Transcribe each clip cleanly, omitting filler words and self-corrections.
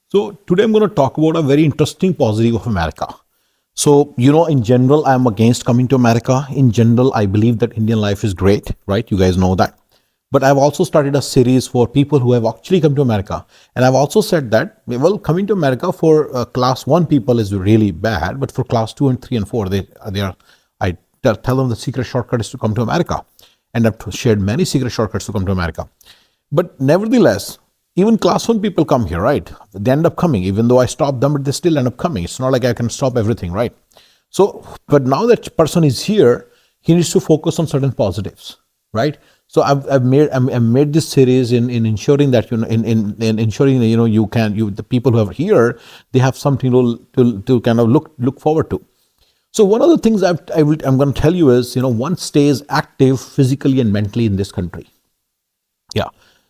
So today I'm going to talk about a very interesting positive of America. So, in general, I'm against coming to America. In general, I believe that Indian life is great, right? You guys know that. But I've also started a series for people who have actually come to America. And I've also said that, well, coming to America for class one people is really bad. But for class two and three and four, I tell them the secret shortcut is to come to America. And I've shared many secret shortcuts to come to America. But nevertheless, even class one people come here, right? They end up coming, even though I stop them, but they still end up coming. It's not like I can stop everything, right? So, but now that person is here, he needs to focus on certain positives, right? So I've made this series in ensuring that in ensuring that the people who are here, they have something to kind of look forward to. So one of the things I'm going to tell you is, one stays active physically and mentally in this country. Yeah.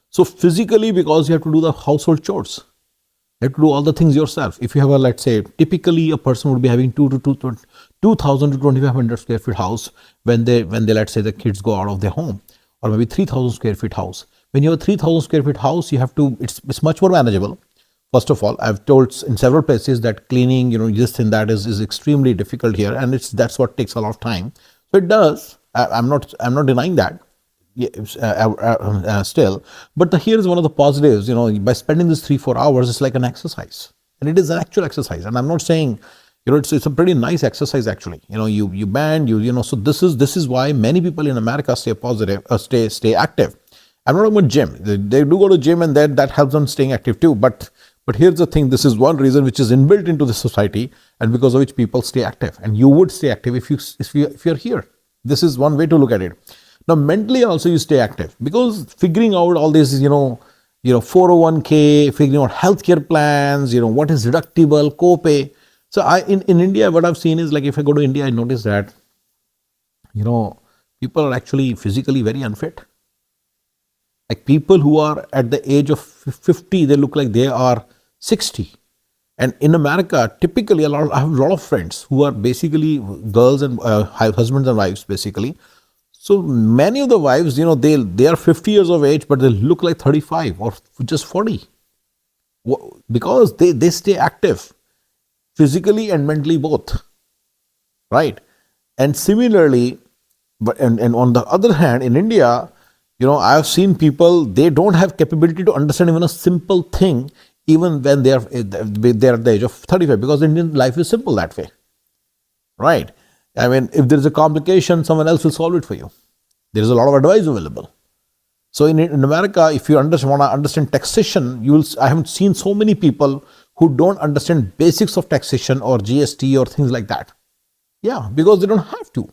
So physically, because you have to do the household chores, you have to do all the things yourself. If you have let's say, typically a person would be having 2,000 to 2,500 square feet house when they let's say the kids go out of their home, or maybe 3,000 square feet house. When you have a 3,000 square feet house, you have to, it's much more manageable. First of all, I've told in several places that cleaning, this and that is extremely difficult here, and that's what takes a lot of time. So it does. I'm not denying that. Still, but here is one of the positives. By spending this 3-4 hours, it's like an exercise, and it is an actual exercise. And I'm not saying, it's a pretty nice exercise actually. You bend, So this is why many people in America stay positive, stay active. I'm not talking about gym. They do go to gym, and that helps them staying active too. But here's the thing: this is one reason which is inbuilt into the society, and because of which people stay active. And you would stay active if you're here. This is one way to look at it. Now, mentally also you stay active, because figuring out all this, 401k, figuring out healthcare plans, what is deductible, copay. So in India, what I've seen is, like, if I go to India, I notice that, people are actually physically very unfit. Like people who are at the age of 50, they look like they are 60. And in America, typically I have a lot of friends who are basically girls and husbands and wives basically. So many of the wives, they are 50 years of age, but they look like 35 or just 40, because they stay active physically and mentally both, right? And similarly, and on the other hand, in India, I've seen people, they don't have capability to understand even a simple thing, even when they're at the age of 35, because Indian life is simple that way, right? I mean, if there's a complication, someone else will solve it for you. There is a lot of advice available. So in America, if you want to understand taxation, I haven't seen so many people who don't understand basics of taxation or GST or things like that. Yeah, because they don't have to.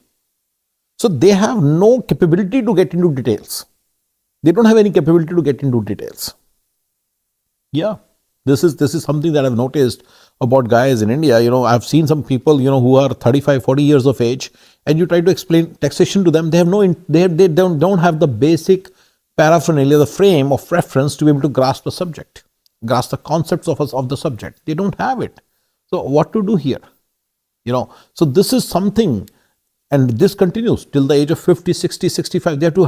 So they have no capability to get into details. They don't have any capability to get into details. Yeah. This is something that I've noticed about guys in India. I've seen some people, who are 35, 40 years of age, and you try to explain taxation to them. They have they don't have the basic paraphernalia, the frame of reference to be able to grasp the subject, grasp the concepts of the subject. They don't have it. So what to do here? So this is something, and this continues till the age of 50, 60, 65. They have to,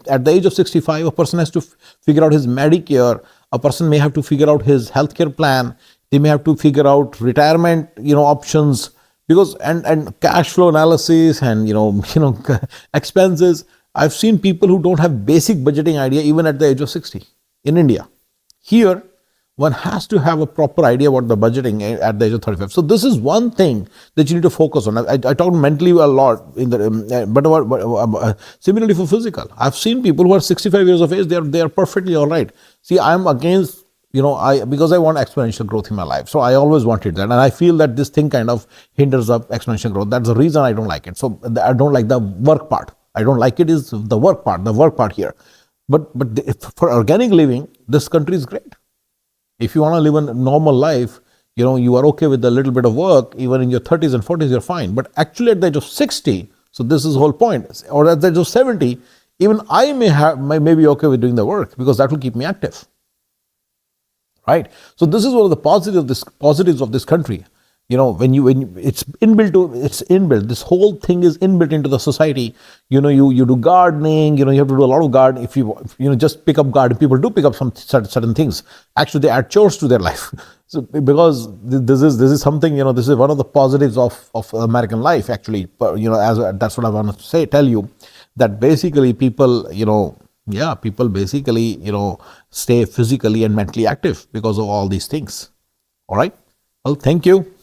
at the age of 65, a person has to figure out his Medicare. A person may have to figure out his healthcare plan. They may have to figure out retirement, options, because and cash flow analysis and expenses. I've seen people who don't have basic budgeting idea even at the age of 60 in India. Here, one has to have a proper idea about the budgeting at the age of 35. So this is one thing that you need to focus on. I talked mentally a lot in the, but similarly for physical. I've seen people who are 65 years of age, they are perfectly all right. See, I'm against, because I want exponential growth in my life. So I always wanted that. And I feel that this thing kind of hinders up exponential growth. That's the reason I don't like it. So I don't like the work part. I don't like it is the work part here. But for organic living, this country is great. If you want to live a normal life, you are okay with a little bit of work, even in your 30s and 40s, you're fine. But actually at the age of 60, so this is the whole point, or at the age of 70, even I may be okay with doing the work, because that will keep me active, right? So this is one of the positives of this country. It's inbuilt. This whole thing is inbuilt into the society. You do gardening. You have to do a lot of gardening. If you just pick up garden, people do pick up some certain things. Actually, they add chores to their life. So because this is something, this is one of the positives of American life. Actually, as that's what I want to tell you, that basically people, people basically, stay physically and mentally active because of all these things. All right. Well, thank you.